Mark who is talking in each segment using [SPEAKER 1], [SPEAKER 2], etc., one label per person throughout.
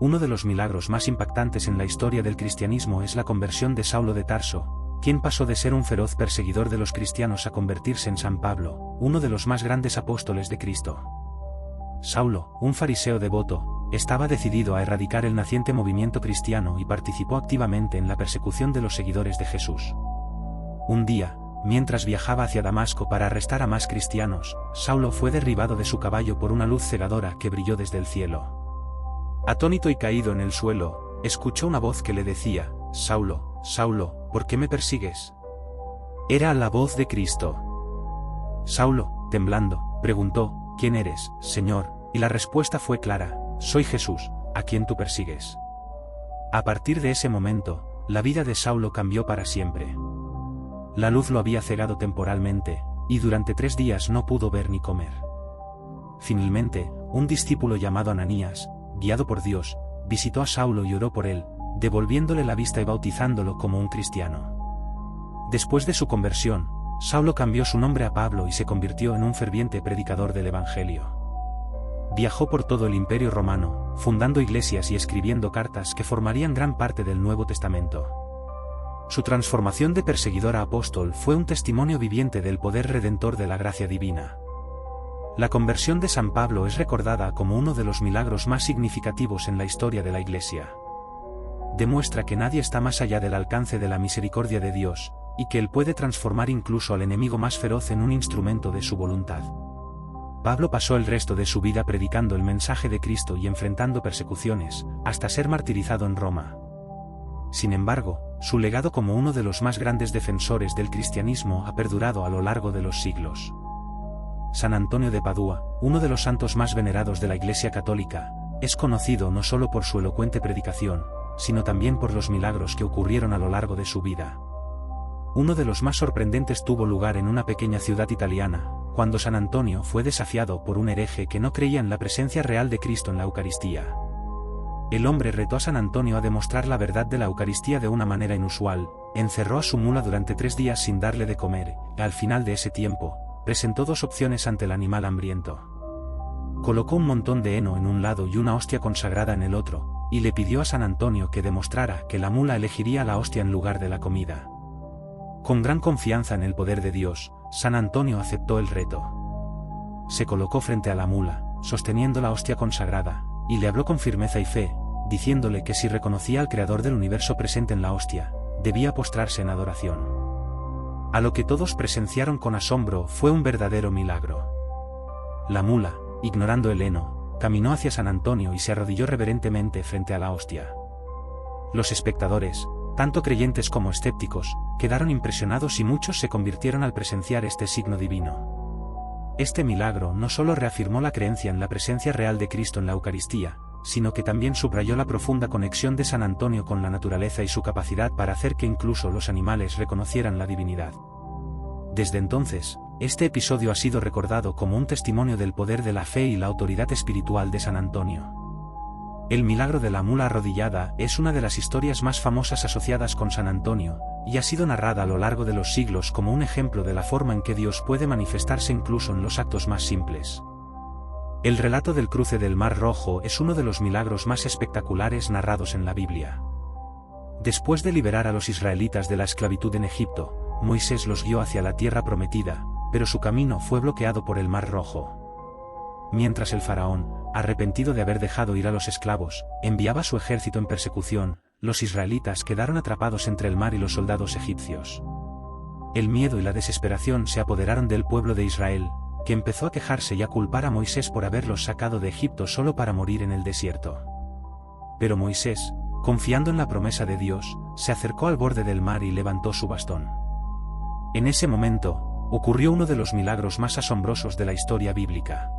[SPEAKER 1] Uno de los milagros más impactantes en la historia del cristianismo es la conversión de Saulo de Tarso, quien pasó de ser un feroz perseguidor de los cristianos a convertirse en San Pablo, uno de los más grandes apóstoles de Cristo. Saulo, un fariseo devoto, estaba decidido a erradicar el naciente movimiento cristiano y participó activamente en la persecución de los seguidores de Jesús. Un día, mientras viajaba hacia Damasco para arrestar a más cristianos, Saulo fue derribado de su caballo por una luz cegadora que brilló desde el cielo. Atónito y caído en el suelo, escuchó una voz que le decía: «Saulo, Saulo, ¿por qué me persigues?». Era la voz de Cristo. Saulo, temblando, preguntó: «¿Quién eres, Señor?», y la respuesta fue clara: «Soy Jesús, a quien tú persigues». A partir de ese momento, la vida de Saulo cambió para siempre. La luz lo había cegado temporalmente, y durante 3 días no pudo ver ni comer. Finalmente, un discípulo llamado Ananías, guiado por Dios, visitó a Saulo y oró por él, devolviéndole la vista y bautizándolo como un cristiano. Después de su conversión, Saulo cambió su nombre a Pablo y se convirtió en un ferviente predicador del Evangelio. Viajó por todo el Imperio Romano, fundando iglesias y escribiendo cartas que formarían gran parte del Nuevo Testamento. Su transformación de perseguidor a apóstol fue un testimonio viviente del poder redentor de la gracia divina. La conversión de San Pablo es recordada como uno de los milagros más significativos en la historia de la Iglesia. Demuestra que nadie está más allá del alcance de la misericordia de Dios, y que Él puede transformar incluso al enemigo más feroz en un instrumento de su voluntad. Pablo pasó el resto de su vida predicando el mensaje de Cristo y enfrentando persecuciones, hasta ser martirizado en Roma. Sin embargo, su legado como uno de los más grandes defensores del cristianismo ha perdurado a lo largo de los siglos. San Antonio de Padua, uno de los santos más venerados de la Iglesia Católica, es conocido no solo por su elocuente predicación, sino también por los milagros que ocurrieron a lo largo de su vida. Uno de los más sorprendentes tuvo lugar en una pequeña ciudad italiana, cuando San Antonio fue desafiado por un hereje que no creía en la presencia real de Cristo en la Eucaristía. El hombre retó a San Antonio a demostrar la verdad de la Eucaristía de una manera inusual, encerró a su mula durante 3 días sin darle de comer, y al final de ese tiempo, presentó 2 opciones ante el animal hambriento. Colocó un montón de heno en un lado y una hostia consagrada en el otro, y le pidió a San Antonio que demostrara que la mula elegiría la hostia en lugar de la comida. Con gran confianza en el poder de Dios, San Antonio aceptó el reto. Se colocó frente a la mula, sosteniendo la hostia consagrada, y le habló con firmeza y fe, diciéndole que si reconocía al Creador del universo presente en la hostia, debía postrarse en adoración. A lo que todos presenciaron con asombro fue un verdadero milagro. La mula, ignorando el heno, caminó hacia San Antonio y se arrodilló reverentemente frente a la hostia. Los espectadores, tanto creyentes como escépticos, quedaron impresionados y muchos se convirtieron al presenciar este signo divino. Este milagro no solo reafirmó la creencia en la presencia real de Cristo en la Eucaristía, sino que también subrayó la profunda conexión de San Antonio con la naturaleza y su capacidad para hacer que incluso los animales reconocieran la divinidad. Desde entonces, este episodio ha sido recordado como un testimonio del poder de la fe y la autoridad espiritual de San Antonio. El milagro de la mula arrodillada es una de las historias más famosas asociadas con San Antonio, y ha sido narrada a lo largo de los siglos como un ejemplo de la forma en que Dios puede manifestarse incluso en los actos más simples. El relato del cruce del Mar Rojo es uno de los milagros más espectaculares narrados en la Biblia. Después de liberar a los israelitas de la esclavitud en Egipto, Moisés los guió hacia la tierra prometida, pero su camino fue bloqueado por el Mar Rojo. Mientras el faraón, arrepentido de haber dejado ir a los esclavos, enviaba su ejército en persecución, los israelitas quedaron atrapados entre el mar y los soldados egipcios. El miedo y la desesperación se apoderaron del pueblo de Israel, que empezó a quejarse y a culpar a Moisés por haberlos sacado de Egipto solo para morir en el desierto. Pero Moisés, confiando en la promesa de Dios, se acercó al borde del mar y levantó su bastón. En ese momento, ocurrió uno de los milagros más asombrosos de la historia bíblica.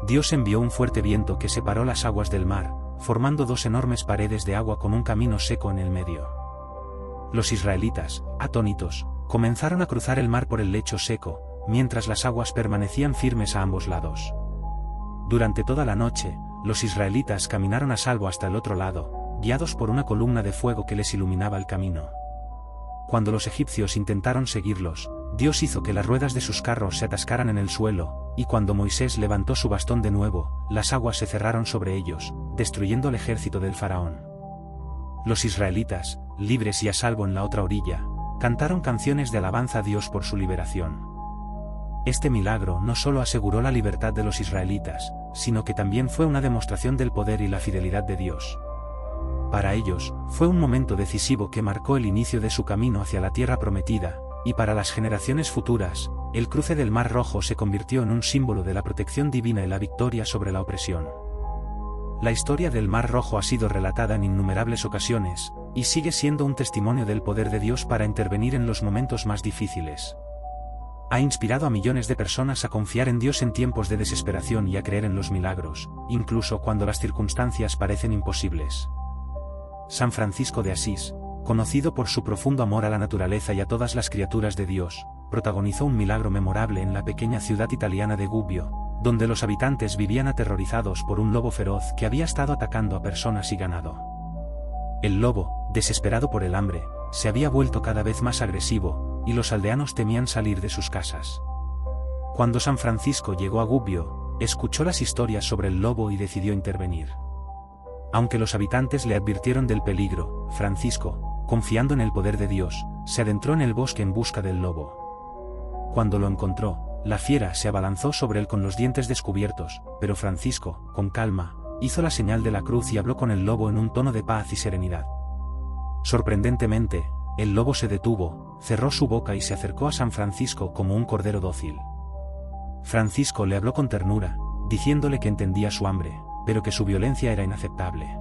[SPEAKER 1] Dios envió un fuerte viento que separó las aguas del mar, formando 2 enormes paredes de agua con un camino seco en el medio. Los israelitas, atónitos, comenzaron a cruzar el mar por el lecho seco, mientras las aguas permanecían firmes a ambos lados. Durante toda la noche, los israelitas caminaron a salvo hasta el otro lado, guiados por una columna de fuego que les iluminaba el camino. Cuando los egipcios intentaron seguirlos, Dios hizo que las ruedas de sus carros se atascaran en el suelo, y cuando Moisés levantó su bastón de nuevo, las aguas se cerraron sobre ellos, destruyendo el ejército del faraón. Los israelitas, libres y a salvo en la otra orilla, cantaron canciones de alabanza a Dios por su liberación. Este milagro no solo aseguró la libertad de los israelitas, sino que también fue una demostración del poder y la fidelidad de Dios. Para ellos, fue un momento decisivo que marcó el inicio de su camino hacia la tierra prometida, y para las generaciones futuras, el cruce del Mar Rojo se convirtió en un símbolo de la protección divina y la victoria sobre la opresión. La historia del Mar Rojo ha sido relatada en innumerables ocasiones, y sigue siendo un testimonio del poder de Dios para intervenir en los momentos más difíciles. Ha inspirado a millones de personas a confiar en Dios en tiempos de desesperación y a creer en los milagros, incluso cuando las circunstancias parecen imposibles. San Francisco de Asís, conocido por su profundo amor a la naturaleza y a todas las criaturas de Dios, protagonizó un milagro memorable en la pequeña ciudad italiana de Gubbio, donde los habitantes vivían aterrorizados por un lobo feroz que había estado atacando a personas y ganado. El lobo, desesperado por el hambre, se había vuelto cada vez más agresivo, y los aldeanos temían salir de sus casas. Cuando San Francisco llegó a Gubbio, escuchó las historias sobre el lobo y decidió intervenir. Aunque los habitantes le advirtieron del peligro, Francisco, confiando en el poder de Dios, se adentró en el bosque en busca del lobo. Cuando lo encontró, la fiera se abalanzó sobre él con los dientes descubiertos, pero Francisco, con calma, hizo la señal de la cruz y habló con el lobo en un tono de paz y serenidad. Sorprendentemente, el lobo se detuvo, cerró su boca y se acercó a San Francisco como un cordero dócil. Francisco le habló con ternura, diciéndole que entendía su hambre, pero que su violencia era inaceptable.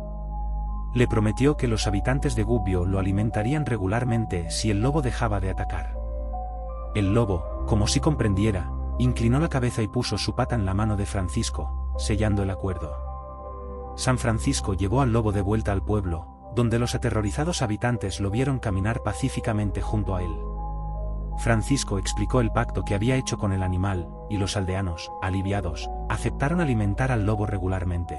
[SPEAKER 1] Le prometió que los habitantes de Gubbio lo alimentarían regularmente si el lobo dejaba de atacar. El lobo, como si comprendiera, inclinó la cabeza y puso su pata en la mano de Francisco, sellando el acuerdo. San Francisco llevó al lobo de vuelta al pueblo, donde los aterrorizados habitantes lo vieron caminar pacíficamente junto a él. Francisco explicó el pacto que había hecho con el animal, y los aldeanos, aliviados, aceptaron alimentar al lobo regularmente.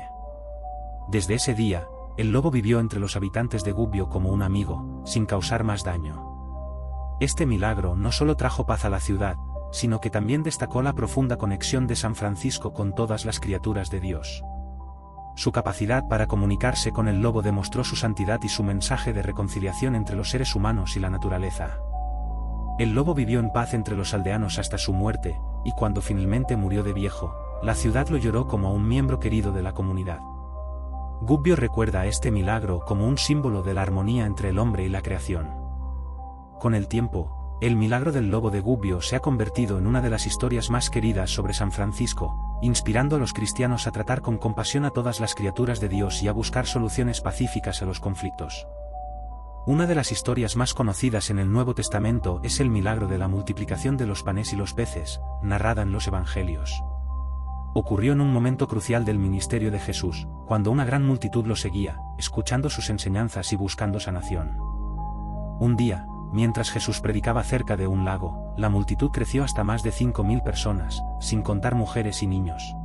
[SPEAKER 1] Desde ese día, el lobo vivió entre los habitantes de Gubbio como un amigo, sin causar más daño. Este milagro no solo trajo paz a la ciudad, sino que también destacó la profunda conexión de San Francisco con todas las criaturas de Dios. Su capacidad para comunicarse con el lobo demostró su santidad y su mensaje de reconciliación entre los seres humanos y la naturaleza. El lobo vivió en paz entre los aldeanos hasta su muerte, y cuando finalmente murió de viejo, la ciudad lo lloró como a un miembro querido de la comunidad. Gubbio recuerda este milagro como un símbolo de la armonía entre el hombre y la creación. Con el tiempo, el milagro del lobo de Gubbio se ha convertido en una de las historias más queridas sobre San Francisco, inspirando a los cristianos a tratar con compasión a todas las criaturas de Dios y a buscar soluciones pacíficas a los conflictos. Una de las historias más conocidas en el Nuevo Testamento es el milagro de la multiplicación de los panes y los peces, narrada en los Evangelios. Ocurrió en un momento crucial del ministerio de Jesús, cuando una gran multitud lo seguía, escuchando sus enseñanzas y buscando sanación. Un día, mientras Jesús predicaba cerca de un lago, la multitud creció hasta más de 5.000 personas, sin contar mujeres y niños.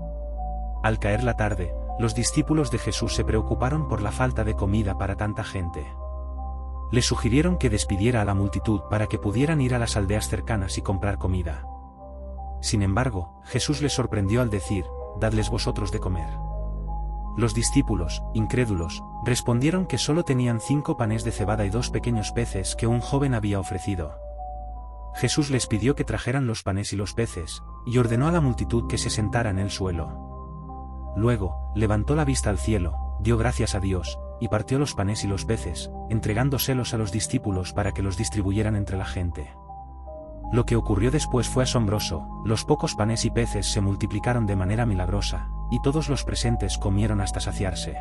[SPEAKER 1] Al caer la tarde, los discípulos de Jesús se preocuparon por la falta de comida para tanta gente. Le sugirieron que despidiera a la multitud para que pudieran ir a las aldeas cercanas y comprar comida. Sin embargo, Jesús les sorprendió al decir: «Dadles vosotros de comer». Los discípulos, incrédulos, respondieron que solo tenían 5 panes de cebada y 2 pequeños peces que un joven había ofrecido. Jesús les pidió que trajeran los panes y los peces, y ordenó a la multitud que se sentara en el suelo. Luego, levantó la vista al cielo, dio gracias a Dios, y partió los panes y los peces, entregándoselos a los discípulos para que los distribuyeran entre la gente. Lo que ocurrió después fue asombroso: los pocos panes y peces se multiplicaron de manera milagrosa, y todos los presentes comieron hasta saciarse.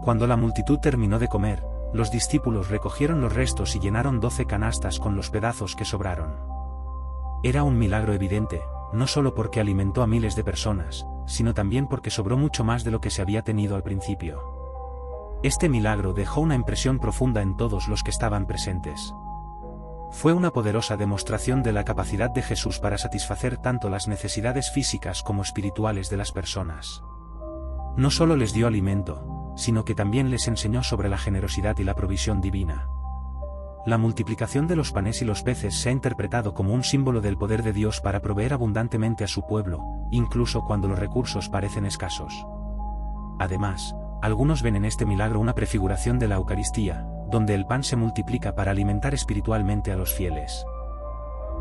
[SPEAKER 1] Cuando la multitud terminó de comer, los discípulos recogieron los restos y llenaron 12 canastas con los pedazos que sobraron. Era un milagro evidente, no solo porque alimentó a miles de personas, sino también porque sobró mucho más de lo que se había tenido al principio. Este milagro dejó una impresión profunda en todos los que estaban presentes. Fue una poderosa demostración de la capacidad de Jesús para satisfacer tanto las necesidades físicas como espirituales de las personas. No solo les dio alimento, sino que también les enseñó sobre la generosidad y la provisión divina. la multiplicación de los panes y los peces se ha interpretado como un símbolo del poder de Dios para proveer abundantemente a su pueblo, incluso cuando los recursos parecen escasos. Además, algunos ven en este milagro una prefiguración de la Eucaristía, donde el pan se multiplica para alimentar espiritualmente a los fieles.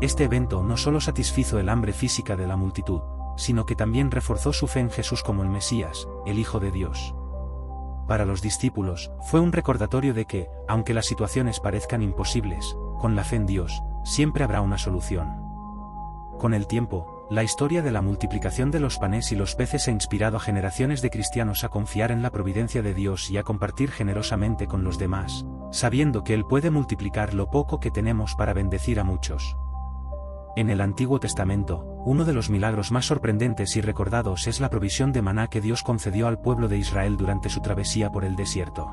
[SPEAKER 1] Este evento no solo satisfizo el hambre física de la multitud, sino que también reforzó su fe en Jesús como el Mesías, el Hijo de Dios. Para los discípulos, fue un recordatorio de que, aunque las situaciones parezcan imposibles, con la fe en Dios, siempre habrá una solución. Con el tiempo, la historia de la multiplicación de los panes y los peces ha inspirado a generaciones de cristianos a confiar en la providencia de Dios y a compartir generosamente con los demás, sabiendo que Él puede multiplicar lo poco que tenemos para bendecir a muchos. En el Antiguo Testamento, uno de los milagros más sorprendentes y recordados es la provisión de maná que Dios concedió al pueblo de Israel durante su travesía por el desierto.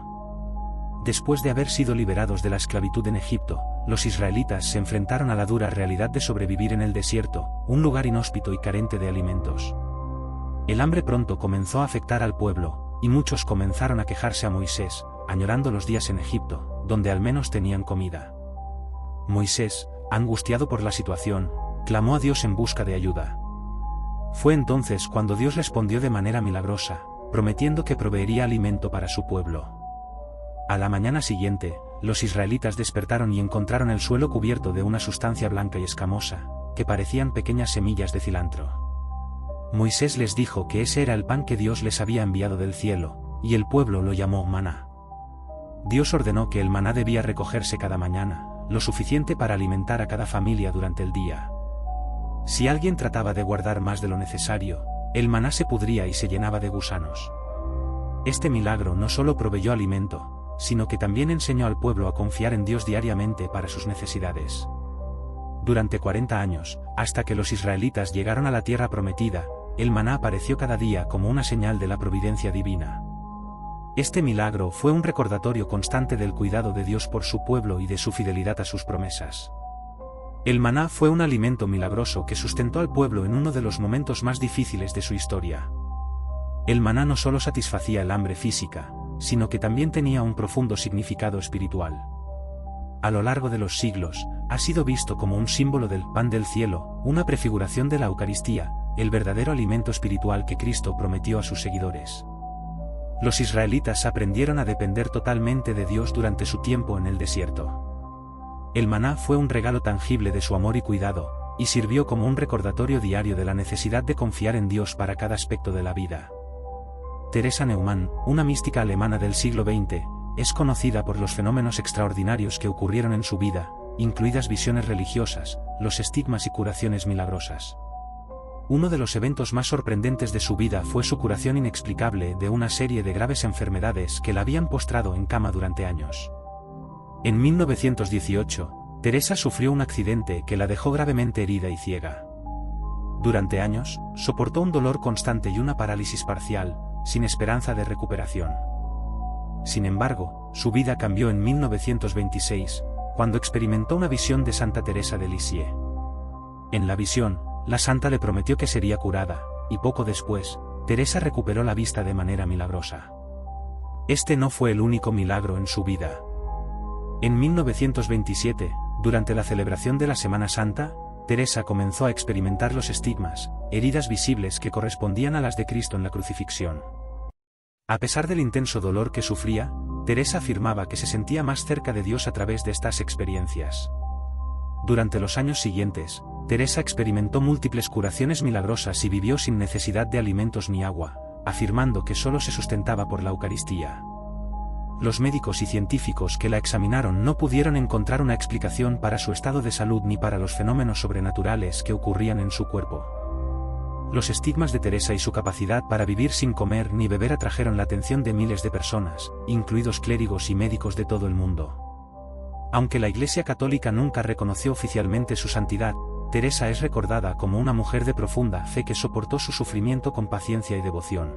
[SPEAKER 1] Después de haber sido liberados de la esclavitud en Egipto, los israelitas se enfrentaron a la dura realidad de sobrevivir en el desierto, un lugar inhóspito y carente de alimentos. El hambre pronto comenzó a afectar al pueblo, y muchos comenzaron a quejarse a Moisés, añorando los días en Egipto, donde al menos tenían comida. Moisés, angustiado por la situación, clamó a Dios en busca de ayuda. Fue entonces cuando Dios respondió de manera milagrosa, prometiendo que proveería alimento para su pueblo. A la mañana siguiente, los israelitas despertaron y encontraron el suelo cubierto de una sustancia blanca y escamosa, que parecían pequeñas semillas de cilantro. Moisés les dijo que ese era el pan que Dios les había enviado del cielo, y el pueblo lo llamó maná. Dios ordenó que el maná debía recogerse cada mañana, lo suficiente para alimentar a cada familia durante el día. Si alguien trataba de guardar más de lo necesario, el maná se pudría y se llenaba de gusanos. Este milagro no solo proveyó alimento, sino que también enseñó al pueblo a confiar en Dios diariamente para sus necesidades. Durante 40 años, hasta que los israelitas llegaron a la tierra prometida, el maná apareció cada día como una señal de la providencia divina. Este milagro fue un recordatorio constante del cuidado de Dios por su pueblo y de su fidelidad a sus promesas. El maná fue un alimento milagroso que sustentó al pueblo en uno de los momentos más difíciles de su historia. El maná no solo satisfacía el hambre física, sino que también tenía un profundo significado espiritual. A lo largo de los siglos, ha sido visto como un símbolo del pan del cielo, una prefiguración de la Eucaristía, el verdadero alimento espiritual que Cristo prometió a sus seguidores. Los israelitas aprendieron a depender totalmente de Dios durante su tiempo en el desierto. El maná fue un regalo tangible de su amor y cuidado, y sirvió como un recordatorio diario de la necesidad de confiar en Dios para cada aspecto de la vida. Teresa Neumann, una mística alemana del siglo XX, es conocida por los fenómenos extraordinarios que ocurrieron en su vida, incluidas visiones religiosas, los estigmas y curaciones milagrosas. Uno de los eventos más sorprendentes de su vida fue su curación inexplicable de una serie de graves enfermedades que la habían postrado en cama durante años. En 1918, Teresa sufrió un accidente que la dejó gravemente herida y ciega. Durante años, soportó un dolor constante y una parálisis parcial, sin esperanza de recuperación. Sin embargo, su vida cambió en 1926, cuando experimentó una visión de Santa Teresa de Lisieux. En la visión, la santa le prometió que sería curada, y poco después, Teresa recuperó la vista de manera milagrosa. Este no fue el único milagro en su vida. En 1927, durante la celebración de la Semana Santa, Teresa comenzó a experimentar los estigmas, heridas visibles que correspondían a las de Cristo en la crucifixión. A pesar del intenso dolor que sufría, Teresa afirmaba que se sentía más cerca de Dios a través de estas experiencias. Durante los años siguientes, Teresa experimentó múltiples curaciones milagrosas y vivió sin necesidad de alimentos ni agua, afirmando que solo se sustentaba por la Eucaristía. Los médicos y científicos que la examinaron no pudieron encontrar una explicación para su estado de salud ni para los fenómenos sobrenaturales que ocurrían en su cuerpo. Los estigmas de Teresa y su capacidad para vivir sin comer ni beber atrajeron la atención de miles de personas, incluidos clérigos y médicos de todo el mundo. Aunque la Iglesia Católica nunca reconoció oficialmente su santidad, Teresa es recordada como una mujer de profunda fe que soportó su sufrimiento con paciencia y devoción.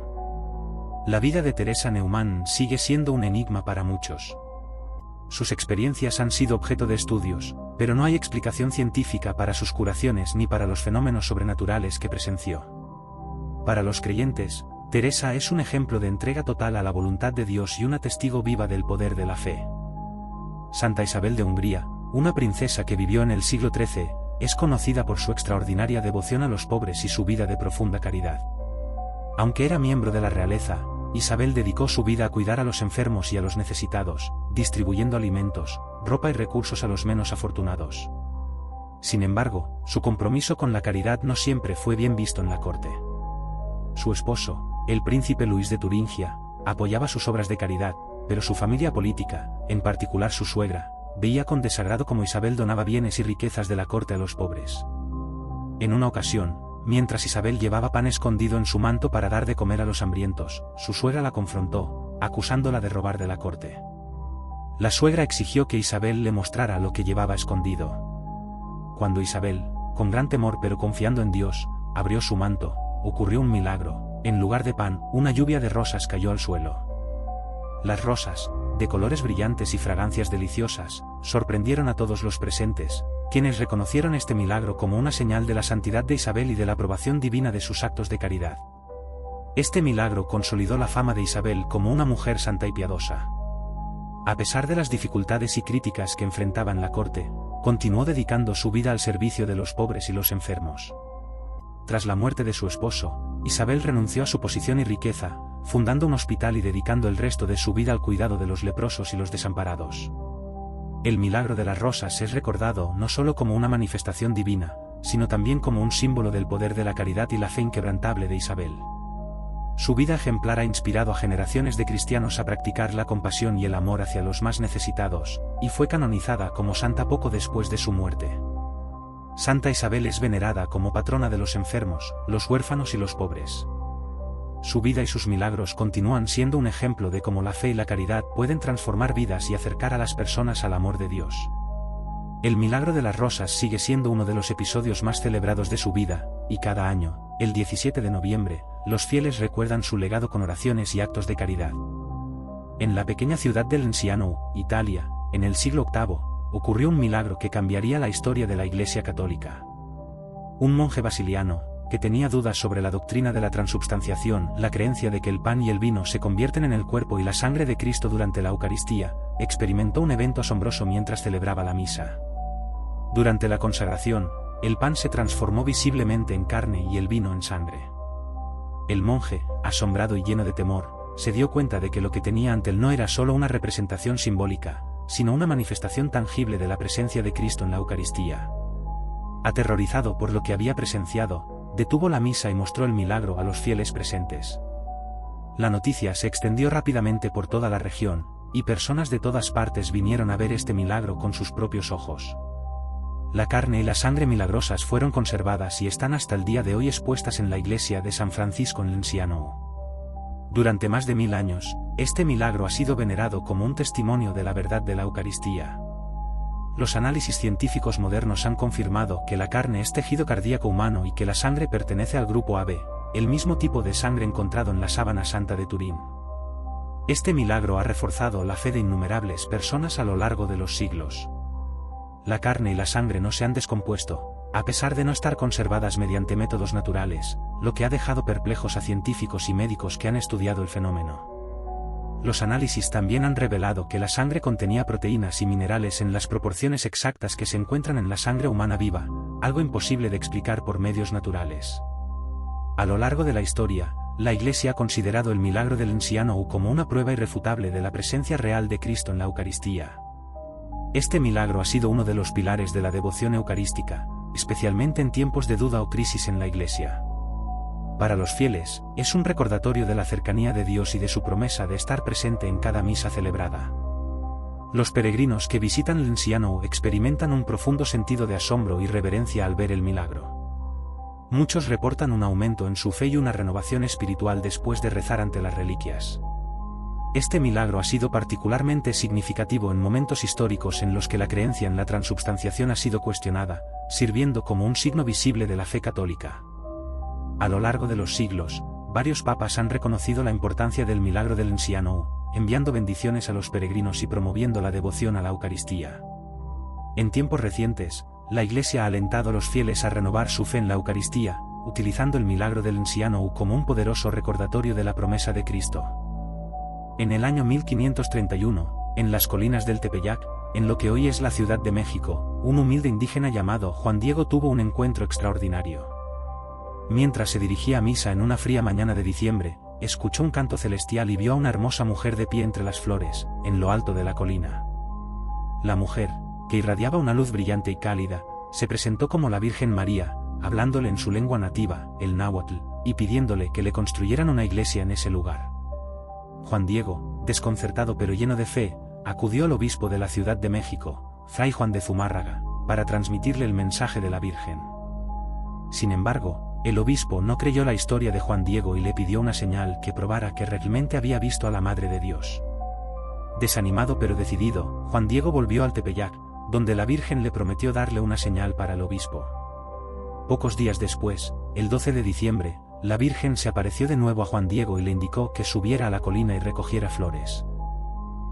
[SPEAKER 1] La vida de Teresa Neumann sigue siendo un enigma para muchos. Sus experiencias han sido objeto de estudios, pero no hay explicación científica para sus curaciones ni para los fenómenos sobrenaturales que presenció. Para los creyentes, Teresa es un ejemplo de entrega total a la voluntad de Dios y una testigo viva del poder de la fe. Santa Isabel de Hungría, una princesa que vivió en el siglo XIII, es conocida por su extraordinaria devoción a los pobres y su vida de profunda caridad. Aunque era miembro de la realeza, Isabel dedicó su vida a cuidar a los enfermos y a los necesitados, distribuyendo alimentos, ropa y recursos a los menos afortunados. Sin embargo, su compromiso con la caridad no siempre fue bien visto en la corte. Su esposo, el príncipe Luis de Turingia, apoyaba sus obras de caridad, pero su familia política, en particular su suegra, veía con desagrado cómo Isabel donaba bienes y riquezas de la corte a los pobres. En una ocasión, mientras Isabel llevaba pan escondido en su manto para dar de comer a los hambrientos, su suegra la confrontó, acusándola de robar de la corte. La suegra exigió que Isabel le mostrara lo que llevaba escondido. Cuando Isabel, con gran temor pero confiando en Dios, abrió su manto, ocurrió un milagro. En lugar de pan, una lluvia de rosas cayó al suelo. Las rosas, de colores brillantes y fragancias deliciosas, sorprendieron a todos los presentes, quienes reconocieron este milagro como una señal de la santidad de Isabel y de la aprobación divina de sus actos de caridad. Este milagro consolidó la fama de Isabel como una mujer santa y piadosa. A pesar de las dificultades y críticas que enfrentaba en la corte, continuó dedicando su vida al servicio de los pobres y los enfermos. Tras la muerte de su esposo, Isabel renunció a su posición y riqueza, fundando un hospital y dedicando el resto de su vida al cuidado de los leprosos y los desamparados. El milagro de las rosas es recordado no solo como una manifestación divina, sino también como un símbolo del poder de la caridad y la fe inquebrantable de Isabel. Su vida ejemplar ha inspirado a generaciones de cristianos a practicar la compasión y el amor hacia los más necesitados, y fue canonizada como santa poco después de su muerte. Santa Isabel es venerada como patrona de los enfermos, los huérfanos y los pobres. Su vida y sus milagros continúan siendo un ejemplo de cómo la fe y la caridad pueden transformar vidas y acercar a las personas al amor de Dios. El milagro de las rosas sigue siendo uno de los episodios más celebrados de su vida, y cada año, el 17 de noviembre, los fieles recuerdan su legado con oraciones y actos de caridad. En la pequeña ciudad de Lanciano, Italia, en el siglo VIII, ocurrió un milagro que cambiaría la historia de la Iglesia Católica. Un monje basiliano, que tenía dudas sobre la doctrina de la transubstanciación, la creencia de que el pan y el vino se convierten en el cuerpo y la sangre de Cristo durante la Eucaristía, experimentó un evento asombroso mientras celebraba la misa. Durante la consagración, el pan se transformó visiblemente en carne y el vino en sangre. El monje, asombrado y lleno de temor, se dio cuenta de que lo que tenía ante él no era solo una representación simbólica, sino una manifestación tangible de la presencia de Cristo en la Eucaristía. Aterrorizado por lo que había presenciado, detuvo la misa y mostró el milagro a los fieles presentes. La noticia se extendió rápidamente por toda la región, y personas de todas partes vinieron a ver este milagro con sus propios ojos. La carne y la sangre milagrosas fueron conservadas y están hasta el día de hoy expuestas en la iglesia de San Francisco en Lanciano. Durante más de 1000 años, este milagro ha sido venerado como un testimonio de la verdad de la Eucaristía. Los análisis científicos modernos han confirmado que la carne es tejido cardíaco humano y que la sangre pertenece al grupo AB, el mismo tipo de sangre encontrado en la sábana santa de Turín. Este milagro ha reforzado la fe de innumerables personas a lo largo de los siglos. La carne y la sangre no se han descompuesto, a pesar de no estar conservadas mediante métodos naturales, lo que ha dejado perplejos a científicos y médicos que han estudiado el fenómeno. Los análisis también han revelado que la sangre contenía proteínas y minerales en las proporciones exactas que se encuentran en la sangre humana viva, algo imposible de explicar por medios naturales. A lo largo de la historia, la Iglesia ha considerado el milagro del Lanciano como una prueba irrefutable de la presencia real de Cristo en la Eucaristía. Este milagro ha sido uno de los pilares de la devoción eucarística, especialmente en tiempos de duda o crisis en la Iglesia. Para los fieles, es un recordatorio de la cercanía de Dios y de su promesa de estar presente en cada misa celebrada. Los peregrinos que visitan Lanciano experimentan un profundo sentido de asombro y reverencia al ver el milagro. Muchos reportan un aumento en su fe y una renovación espiritual después de rezar ante las reliquias. Este milagro ha sido particularmente significativo en momentos históricos en los que la creencia en la transubstanciación ha sido cuestionada, sirviendo como un signo visible de la fe católica. A lo largo de los siglos, varios papas han reconocido la importancia del milagro del Lanciano, enviando bendiciones a los peregrinos y promoviendo la devoción a la Eucaristía. En tiempos recientes, la Iglesia ha alentado a los fieles a renovar su fe en la Eucaristía, utilizando el milagro del Lanciano como un poderoso recordatorio de la promesa de Cristo. En el año 1531, en las colinas del Tepeyac, en lo que hoy es la Ciudad de México, un humilde indígena llamado Juan Diego tuvo un encuentro extraordinario. Mientras se dirigía a misa en una fría mañana de diciembre, escuchó un canto celestial y vio a una hermosa mujer de pie entre las flores, en lo alto de la colina. La mujer, que irradiaba una luz brillante y cálida, se presentó como la Virgen María, hablándole en su lengua nativa, el náhuatl, y pidiéndole que le construyeran una iglesia en ese lugar. Juan Diego, desconcertado pero lleno de fe, acudió al obispo de la Ciudad de México, Fray Juan de Zumárraga, para transmitirle el mensaje de la Virgen. Sin embargo, el obispo no creyó la historia de Juan Diego y le pidió una señal que probara que realmente había visto a la Madre de Dios. Desanimado pero decidido, Juan Diego volvió al Tepeyac, donde la Virgen le prometió darle una señal para el obispo. Pocos días después, el 12 de diciembre, la Virgen se apareció de nuevo a Juan Diego y le indicó que subiera a la colina y recogiera flores.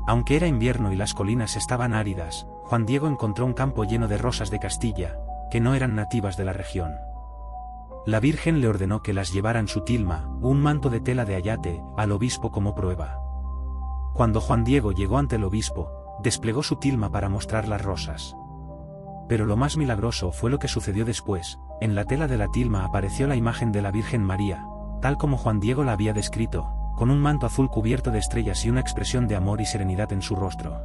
[SPEAKER 1] Aunque era invierno y las colinas estaban áridas, Juan Diego encontró un campo lleno de rosas de Castilla, que no eran nativas de la región. La Virgen le ordenó que las llevara en su tilma, un manto de tela de ayate, al obispo como prueba. Cuando Juan Diego llegó ante el obispo, desplegó su tilma para mostrar las rosas. Pero lo más milagroso fue lo que sucedió después. En la tela de la tilma apareció la imagen de la Virgen María, tal como Juan Diego la había descrito, con un manto azul cubierto de estrellas y una expresión de amor y serenidad en su rostro.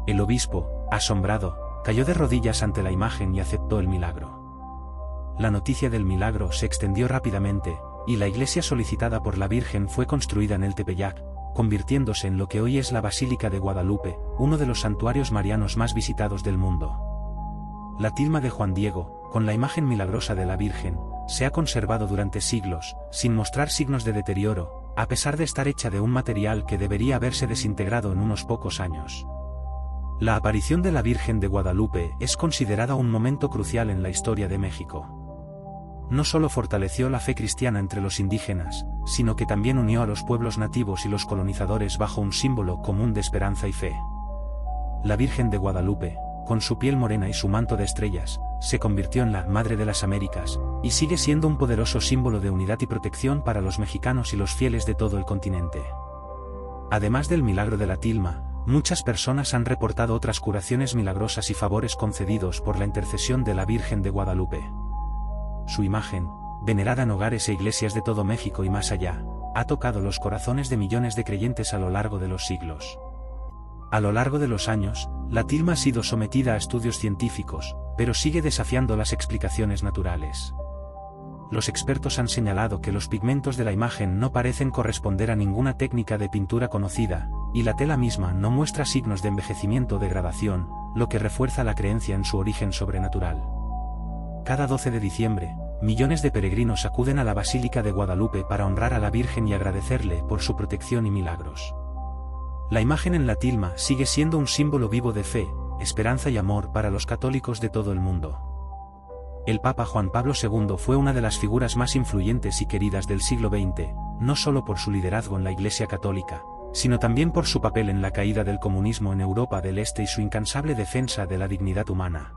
[SPEAKER 1] El obispo, asombrado, cayó de rodillas ante la imagen y aceptó el milagro. La noticia del milagro se extendió rápidamente, y la iglesia solicitada por la Virgen fue construida en el Tepeyac, convirtiéndose en lo que hoy es la Basílica de Guadalupe, uno de los santuarios marianos más visitados del mundo. La tilma de Juan Diego, con la imagen milagrosa de la Virgen, se ha conservado durante siglos, sin mostrar signos de deterioro, a pesar de estar hecha de un material que debería haberse desintegrado en unos pocos años. La aparición de la Virgen de Guadalupe es considerada un momento crucial en la historia de México. No solo fortaleció la fe cristiana entre los indígenas, sino que también unió a los pueblos nativos y los colonizadores bajo un símbolo común de esperanza y fe. La Virgen de Guadalupe, con su piel morena y su manto de estrellas, se convirtió en la Madre de las Américas, y sigue siendo un poderoso símbolo de unidad y protección para los mexicanos y los fieles de todo el continente. Además del milagro de la tilma, muchas personas han reportado otras curaciones milagrosas y favores concedidos por la intercesión de la Virgen de Guadalupe. Su imagen, venerada en hogares e iglesias de todo México y más allá, ha tocado los corazones de millones de creyentes a lo largo de los siglos. A lo largo de los años, la tilma ha sido sometida a estudios científicos, pero sigue desafiando las explicaciones naturales. Los expertos han señalado que los pigmentos de la imagen no parecen corresponder a ninguna técnica de pintura conocida, y la tela misma no muestra signos de envejecimiento o degradación, lo que refuerza la creencia en su origen sobrenatural. Cada 12 de diciembre, millones de peregrinos acuden a la Basílica de Guadalupe para honrar a la Virgen y agradecerle por su protección y milagros. La imagen en la tilma sigue siendo un símbolo vivo de fe, esperanza y amor para los católicos de todo el mundo. El Papa Juan Pablo II fue una de las figuras más influyentes y queridas del siglo XX, no solo por su liderazgo en la Iglesia Católica, sino también por su papel en la caída del comunismo en Europa del Este y su incansable defensa de la dignidad humana.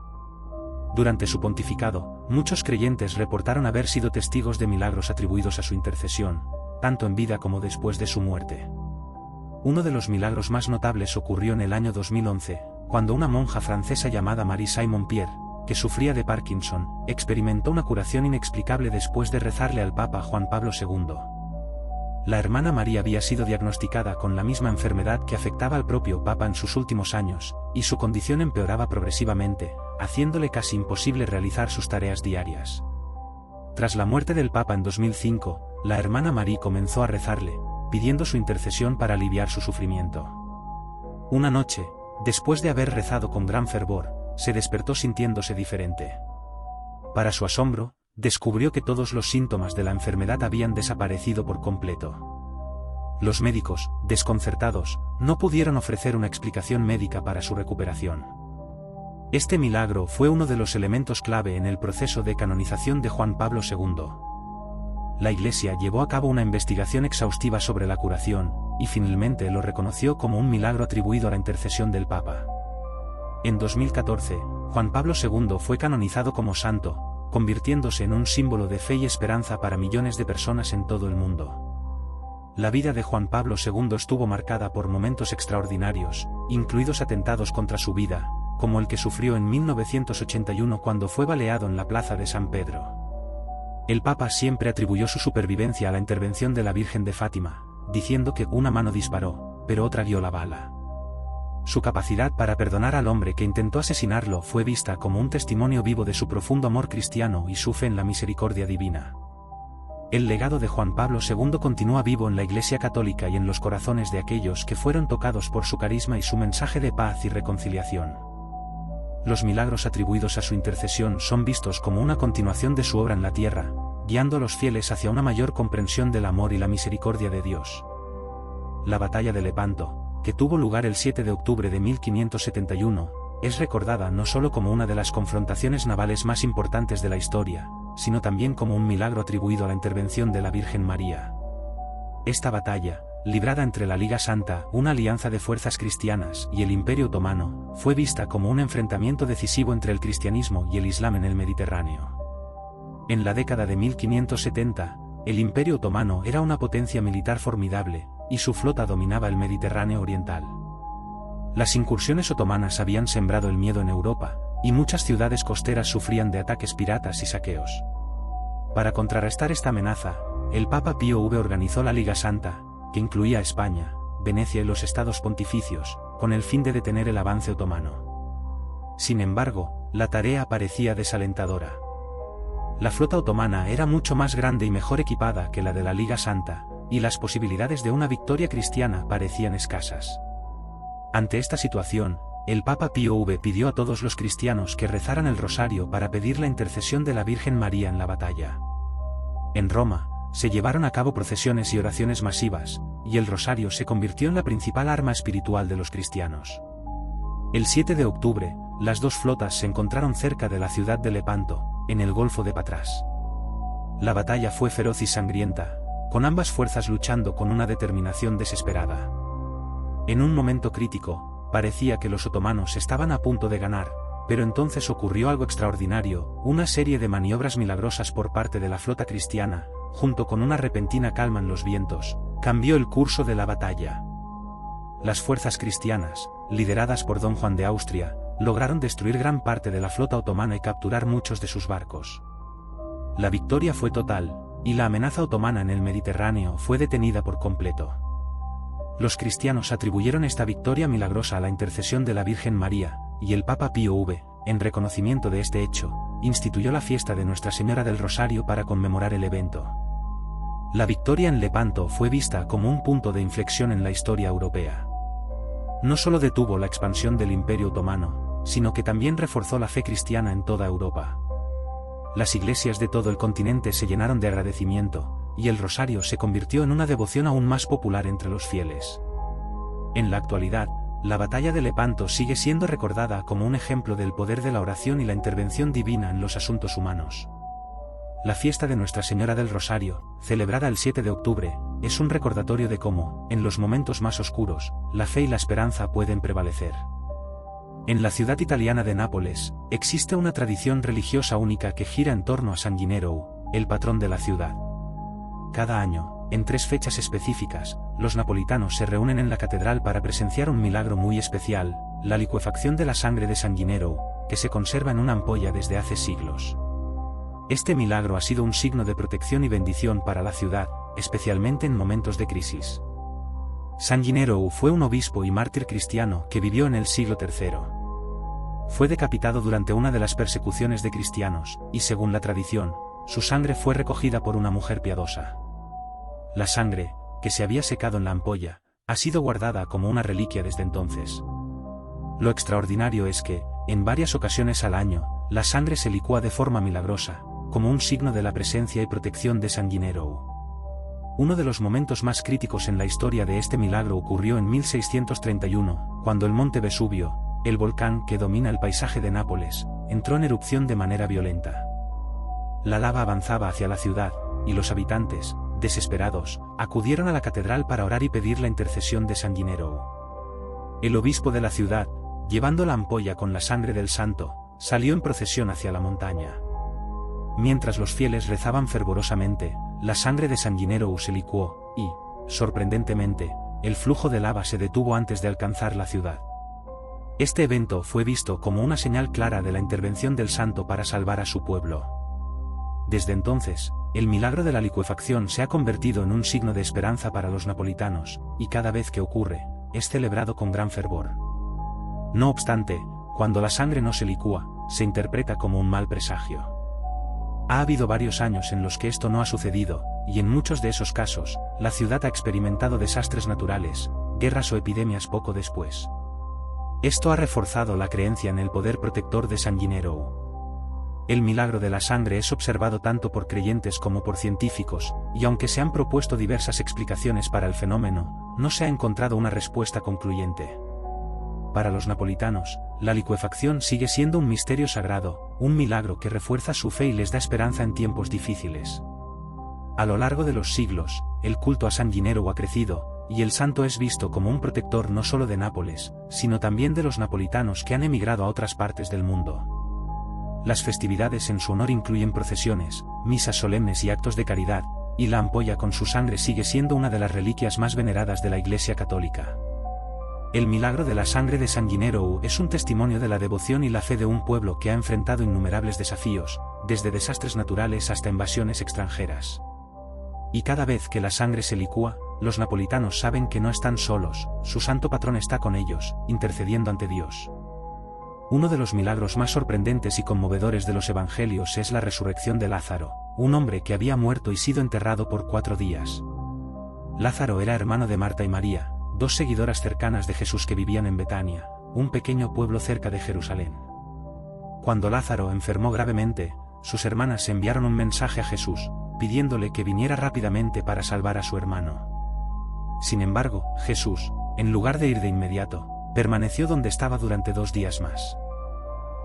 [SPEAKER 1] Durante su pontificado, muchos creyentes reportaron haber sido testigos de milagros atribuidos a su intercesión, tanto en vida como después de su muerte. Uno de los milagros más notables ocurrió en el año 2011, cuando una monja francesa llamada Marie Simon-Pierre, que sufría de Parkinson, experimentó una curación inexplicable después de rezarle al Papa Juan Pablo II. La hermana María había sido diagnosticada con la misma enfermedad que afectaba al propio Papa en sus últimos años, y su condición empeoraba progresivamente, haciéndole casi imposible realizar sus tareas diarias. Tras la muerte del Papa en 2005, la hermana Marie comenzó a rezarle, pidiendo su intercesión para aliviar su sufrimiento. Una noche, después de haber rezado con gran fervor, se despertó sintiéndose diferente. Para su asombro, descubrió que todos los síntomas de la enfermedad habían desaparecido por completo. Los médicos, desconcertados, no pudieron ofrecer una explicación médica para su recuperación. Este milagro fue uno de los elementos clave en el proceso de canonización de Juan Pablo II. La Iglesia llevó a cabo una investigación exhaustiva sobre la curación, y finalmente lo reconoció como un milagro atribuido a la intercesión del Papa. En 2014, Juan Pablo II fue canonizado como santo, convirtiéndose en un símbolo de fe y esperanza para millones de personas en todo el mundo. La vida de Juan Pablo II estuvo marcada por momentos extraordinarios, incluidos atentados contra su vida, como el que sufrió en 1981 cuando fue baleado en la plaza de San Pedro. El Papa siempre atribuyó su supervivencia a la intervención de la Virgen de Fátima, diciendo que una mano disparó, pero otra guió la bala. Su capacidad para perdonar al hombre que intentó asesinarlo fue vista como un testimonio vivo de su profundo amor cristiano y su fe en la misericordia divina. El legado de Juan Pablo II continúa vivo en la Iglesia Católica y en los corazones de aquellos que fueron tocados por su carisma y su mensaje de paz y reconciliación. Los milagros atribuidos a su intercesión son vistos como una continuación de su obra en la tierra, guiando a los fieles hacia una mayor comprensión del amor y la misericordia de Dios. La batalla de Lepanto, que tuvo lugar el 7 de octubre de 1571, es recordada no solo como una de las confrontaciones navales más importantes de la historia, sino también como un milagro atribuido a la intervención de la Virgen María. Esta batalla, librada entre la Liga Santa, una alianza de fuerzas cristianas, y el Imperio Otomano, fue vista como un enfrentamiento decisivo entre el cristianismo y el Islam en el Mediterráneo. En la década de 1570, el Imperio Otomano era una potencia militar formidable, y su flota dominaba el Mediterráneo oriental. Las incursiones otomanas habían sembrado el miedo en Europa, y muchas ciudades costeras sufrían de ataques piratas y saqueos. Para contrarrestar esta amenaza, el Papa Pío V organizó la Liga Santa, que incluía a España, Venecia y los estados pontificios, con el fin de detener el avance otomano. Sin embargo, la tarea parecía desalentadora. La flota otomana era mucho más grande y mejor equipada que la de la Liga Santa, y las posibilidades de una victoria cristiana parecían escasas. Ante esta situación, el Papa Pío V pidió a todos los cristianos que rezaran el rosario para pedir la intercesión de la Virgen María en la batalla. En Roma, se llevaron a cabo procesiones y oraciones masivas, y el rosario se convirtió en la principal arma espiritual de los cristianos. El 7 de octubre, las dos flotas se encontraron cerca de la ciudad de Lepanto, en el Golfo de Patras. La batalla fue feroz y sangrienta, con ambas fuerzas luchando con una determinación desesperada. En un momento crítico, parecía que los otomanos estaban a punto de ganar, pero entonces ocurrió algo extraordinario, una serie de maniobras milagrosas por parte de la flota cristiana, junto con una repentina calma en los vientos, cambió el curso de la batalla. Las fuerzas cristianas, lideradas por Don Juan de Austria, lograron destruir gran parte de la flota otomana y capturar muchos de sus barcos. La victoria fue total, y la amenaza otomana en el Mediterráneo fue detenida por completo. Los cristianos atribuyeron esta victoria milagrosa a la intercesión de la Virgen María, y el Papa Pío V, en reconocimiento de este hecho, instituyó la fiesta de Nuestra Señora del Rosario para conmemorar el evento. La victoria en Lepanto fue vista como un punto de inflexión en la historia europea. No solo detuvo la expansión del Imperio Otomano, sino que también reforzó la fe cristiana en toda Europa. Las iglesias de todo el continente se llenaron de agradecimiento, y el rosario se convirtió en una devoción aún más popular entre los fieles. En la actualidad, la batalla de Lepanto sigue siendo recordada como un ejemplo del poder de la oración y la intervención divina en los asuntos humanos. La fiesta de Nuestra Señora del Rosario, celebrada el 7 de octubre, es un recordatorio de cómo, en los momentos más oscuros, la fe y la esperanza pueden prevalecer. En la ciudad italiana de Nápoles, existe una tradición religiosa única que gira en torno a San Ginérou, el patrón de la ciudad. Cada año, en 3 fechas específicas, los napolitanos se reúnen en la catedral para presenciar un milagro muy especial, la licuefacción de la sangre de San Ginérou, que se conserva en una ampolla desde hace siglos. Este milagro ha sido un signo de protección y bendición para la ciudad, especialmente en momentos de crisis. San Ginérou fue un obispo y mártir cristiano que vivió en el siglo III. Fue decapitado durante una de las persecuciones de cristianos, y según la tradición, su sangre fue recogida por una mujer piadosa. La sangre, que se había secado en la ampolla, ha sido guardada como una reliquia desde entonces. Lo extraordinario es que, en varias ocasiones al año, la sangre se licúa de forma milagrosa, como un signo de la presencia y protección de San Ginérou. Uno de los momentos más críticos en la historia de este milagro ocurrió en 1631, cuando el monte Vesubio, el volcán que domina el paisaje de Nápoles, entró en erupción de manera violenta. La lava avanzaba hacia la ciudad, y los habitantes, desesperados, acudieron a la catedral para orar y pedir la intercesión de San Ginérou. El obispo de la ciudad, llevando la ampolla con la sangre del santo, salió en procesión hacia la montaña. Mientras los fieles rezaban fervorosamente, la sangre de San Ginérou se licuó, y, sorprendentemente, el flujo de lava se detuvo antes de alcanzar la ciudad. Este evento fue visto como una señal clara de la intervención del santo para salvar a su pueblo. Desde entonces, el milagro de la licuefacción se ha convertido en un signo de esperanza para los napolitanos, y cada vez que ocurre, es celebrado con gran fervor. No obstante, cuando la sangre no se licúa, se interpreta como un mal presagio. Ha habido varios años en los que esto no ha sucedido, y en muchos de esos casos, la ciudad ha experimentado desastres naturales, guerras o epidemias poco después. Esto ha reforzado la creencia en el poder protector de San Gennaro. El milagro de la sangre es observado tanto por creyentes como por científicos, y aunque se han propuesto diversas explicaciones para el fenómeno, no se ha encontrado una respuesta concluyente. Para los napolitanos, la licuefacción sigue siendo un misterio sagrado, un milagro que refuerza su fe y les da esperanza en tiempos difíciles. A lo largo de los siglos, el culto a San Gennaro ha crecido, y el santo es visto como un protector no solo de Nápoles, sino también de los napolitanos que han emigrado a otras partes del mundo. Las festividades en su honor incluyen procesiones, misas solemnes y actos de caridad, y la ampolla con su sangre sigue siendo una de las reliquias más veneradas de la Iglesia Católica. El milagro de la sangre de San Gennaro es un testimonio de la devoción y la fe de un pueblo que ha enfrentado innumerables desafíos, desde desastres naturales hasta invasiones extranjeras. Y cada vez que la sangre se licúa, los napolitanos saben que no están solos, su santo patrón está con ellos, intercediendo ante Dios. Uno de los milagros más sorprendentes y conmovedores de los evangelios es la resurrección de Lázaro, un hombre que había muerto y sido enterrado por 4 días. Lázaro era hermano de Marta y María, 2 seguidoras cercanas de Jesús que vivían en Betania, un pequeño pueblo cerca de Jerusalén. Cuando Lázaro enfermó gravemente, sus hermanas enviaron un mensaje a Jesús, pidiéndole que viniera rápidamente para salvar a su hermano. Sin embargo, Jesús, en lugar de ir de inmediato, permaneció donde estaba durante 2 días más.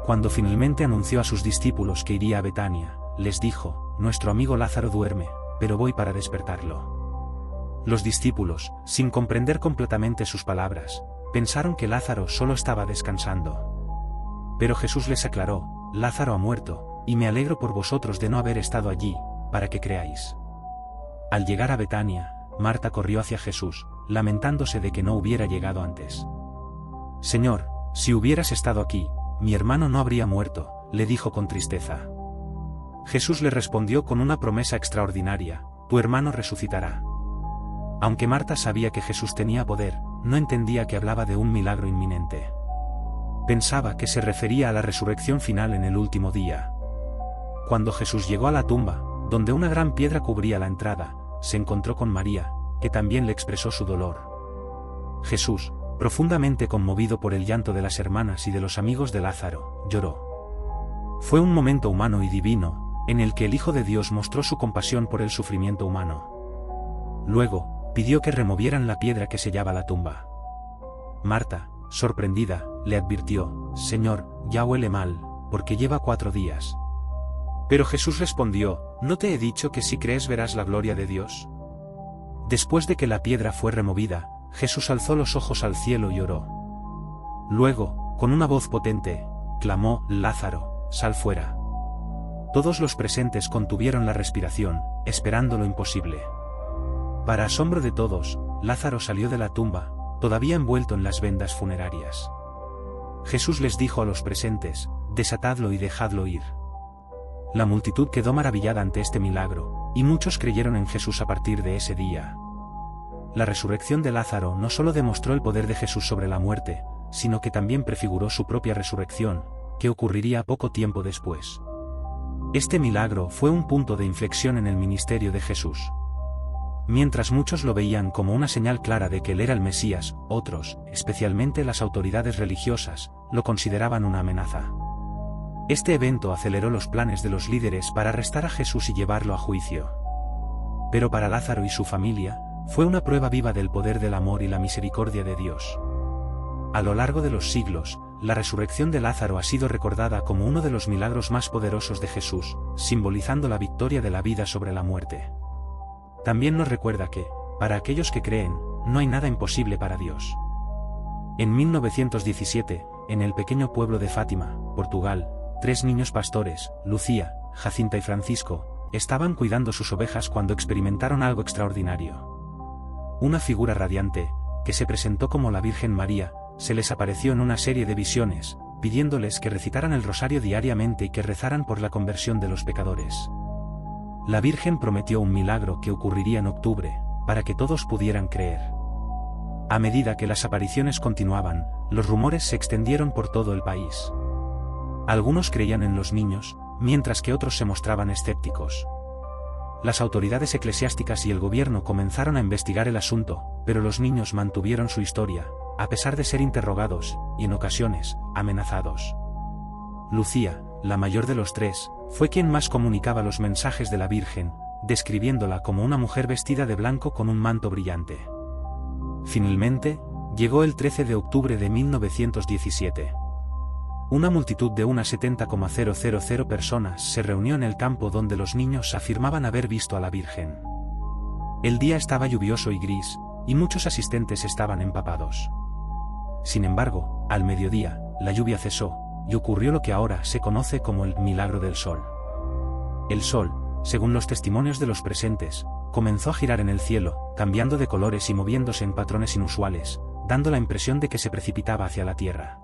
[SPEAKER 1] Cuando finalmente anunció a sus discípulos que iría a Betania, les dijo: «Nuestro amigo Lázaro duerme, pero voy para despertarlo». Los discípulos, sin comprender completamente sus palabras, pensaron que Lázaro solo estaba descansando. Pero Jesús les aclaró: «Lázaro ha muerto, y me alegro por vosotros de no haber estado allí, para que creáis». Al llegar a Betania, Marta corrió hacia Jesús, lamentándose de que no hubiera llegado antes. «Señor, si hubieras estado aquí, mi hermano no habría muerto», le dijo con tristeza. Jesús le respondió con una promesa extraordinaria: «Tu hermano resucitará». Aunque Marta sabía que Jesús tenía poder, no entendía que hablaba de un milagro inminente. Pensaba que se refería a la resurrección final en el último día. Cuando Jesús llegó a la tumba, donde una gran piedra cubría la entrada, se encontró con María, que también le expresó su dolor. Jesús, profundamente conmovido por el llanto de las hermanas y de los amigos de Lázaro, lloró. Fue un momento humano y divino, en el que el Hijo de Dios mostró su compasión por el sufrimiento humano. Luego, pidió que removieran la piedra que sellaba la tumba. Marta, sorprendida, le advirtió: «Señor, ya huele mal, porque lleva 4 días». Pero Jesús respondió: «¿No te he dicho que si crees verás la gloria de Dios?». Después de que la piedra fue removida, Jesús alzó los ojos al cielo y oró. Luego, con una voz potente, clamó: «Lázaro, sal fuera». Todos los presentes contuvieron la respiración, esperando lo imposible. Para asombro de todos, Lázaro salió de la tumba, todavía envuelto en las vendas funerarias. Jesús les dijo a los presentes: «Desatadlo y dejadlo ir». La multitud quedó maravillada ante este milagro, y muchos creyeron en Jesús a partir de ese día. La resurrección de Lázaro no solo demostró el poder de Jesús sobre la muerte, sino que también prefiguró su propia resurrección, que ocurriría poco tiempo después. Este milagro fue un punto de inflexión en el ministerio de Jesús. Mientras muchos lo veían como una señal clara de que él era el Mesías, otros, especialmente las autoridades religiosas, lo consideraban una amenaza. Este evento aceleró los planes de los líderes para arrestar a Jesús y llevarlo a juicio. Pero para Lázaro y su familia, fue una prueba viva del poder del amor y la misericordia de Dios. A lo largo de los siglos, la resurrección de Lázaro ha sido recordada como uno de los milagros más poderosos de Jesús, simbolizando la victoria de la vida sobre la muerte. También nos recuerda que, para aquellos que creen, no hay nada imposible para Dios. En 1917, en el pequeño pueblo de Fátima, Portugal, 3 niños pastores, Lucía, Jacinta y Francisco, estaban cuidando sus ovejas cuando experimentaron algo extraordinario. Una figura radiante, que se presentó como la Virgen María, se les apareció en una serie de visiones, pidiéndoles que recitaran el rosario diariamente y que rezaran por la conversión de los pecadores. La Virgen prometió un milagro que ocurriría en octubre, para que todos pudieran creer. A medida que las apariciones continuaban, los rumores se extendieron por todo el país. Algunos creían en los niños, mientras que otros se mostraban escépticos. Las autoridades eclesiásticas y el gobierno comenzaron a investigar el asunto, pero los niños mantuvieron su historia, a pesar de ser interrogados, y en ocasiones, amenazados. Lucía, la mayor de los tres, fue quien más comunicaba los mensajes de la Virgen, describiéndola como una mujer vestida de blanco con un manto brillante. Finalmente, llegó el 13 de octubre de 1917. Una multitud de unas 70,000 personas se reunió en el campo donde los niños afirmaban haber visto a la Virgen. El día estaba lluvioso y gris, y muchos asistentes estaban empapados. Sin embargo, al mediodía, la lluvia cesó, y ocurrió lo que ahora se conoce como el milagro del sol. El sol, según los testimonios de los presentes, comenzó a girar en el cielo, cambiando de colores y moviéndose en patrones inusuales, dando la impresión de que se precipitaba hacia la tierra.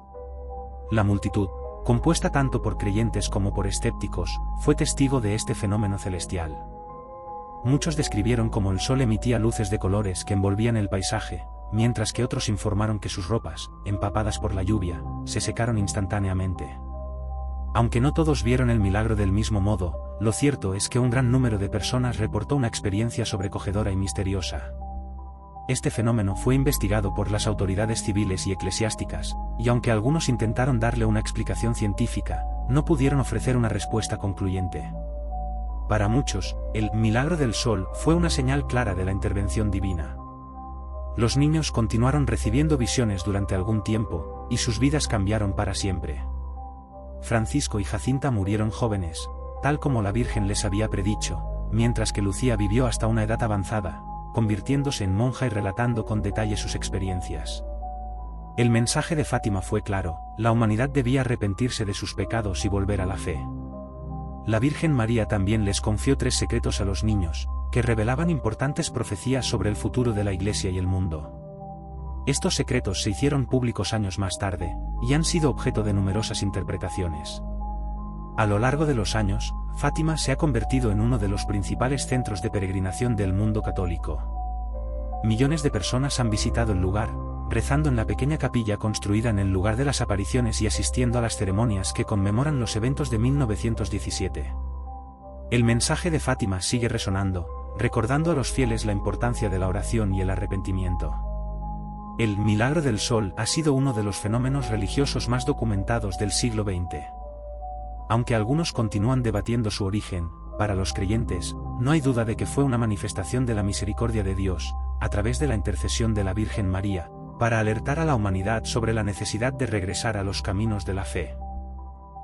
[SPEAKER 1] La multitud, compuesta tanto por creyentes como por escépticos, fue testigo de este fenómeno celestial. Muchos describieron cómo el sol emitía luces de colores que envolvían el paisaje, mientras que otros informaron que sus ropas, empapadas por la lluvia, se secaron instantáneamente. Aunque no todos vieron el milagro del mismo modo, lo cierto es que un gran número de personas reportó una experiencia sobrecogedora y misteriosa. Este fenómeno fue investigado por las autoridades civiles y eclesiásticas, y aunque algunos intentaron darle una explicación científica, no pudieron ofrecer una respuesta concluyente. Para muchos, el milagro del sol fue una señal clara de la intervención divina. Los niños continuaron recibiendo visiones durante algún tiempo, y sus vidas cambiaron para siempre. Francisco y Jacinta murieron jóvenes, tal como la Virgen les había predicho, mientras que Lucía vivió hasta una edad avanzada, convirtiéndose en monja y relatando con detalle sus experiencias. El mensaje de Fátima fue claro: la humanidad debía arrepentirse de sus pecados y volver a la fe. La Virgen María también les confió 3 secretos a los niños, que revelaban importantes profecías sobre el futuro de la Iglesia y el mundo. Estos secretos se hicieron públicos años más tarde, y han sido objeto de numerosas interpretaciones. A lo largo de los años, Fátima se ha convertido en uno de los principales centros de peregrinación del mundo católico. Millones de personas han visitado el lugar, rezando en la pequeña capilla construida en el lugar de las apariciones y asistiendo a las ceremonias que conmemoran los eventos de 1917. El mensaje de Fátima sigue resonando, recordando a los fieles la importancia de la oración y el arrepentimiento. El milagro del sol ha sido uno de los fenómenos religiosos más documentados del siglo XX. Aunque algunos continúan debatiendo su origen, para los creyentes, no hay duda de que fue una manifestación de la misericordia de Dios, a través de la intercesión de la Virgen María, para alertar a la humanidad sobre la necesidad de regresar a los caminos de la fe.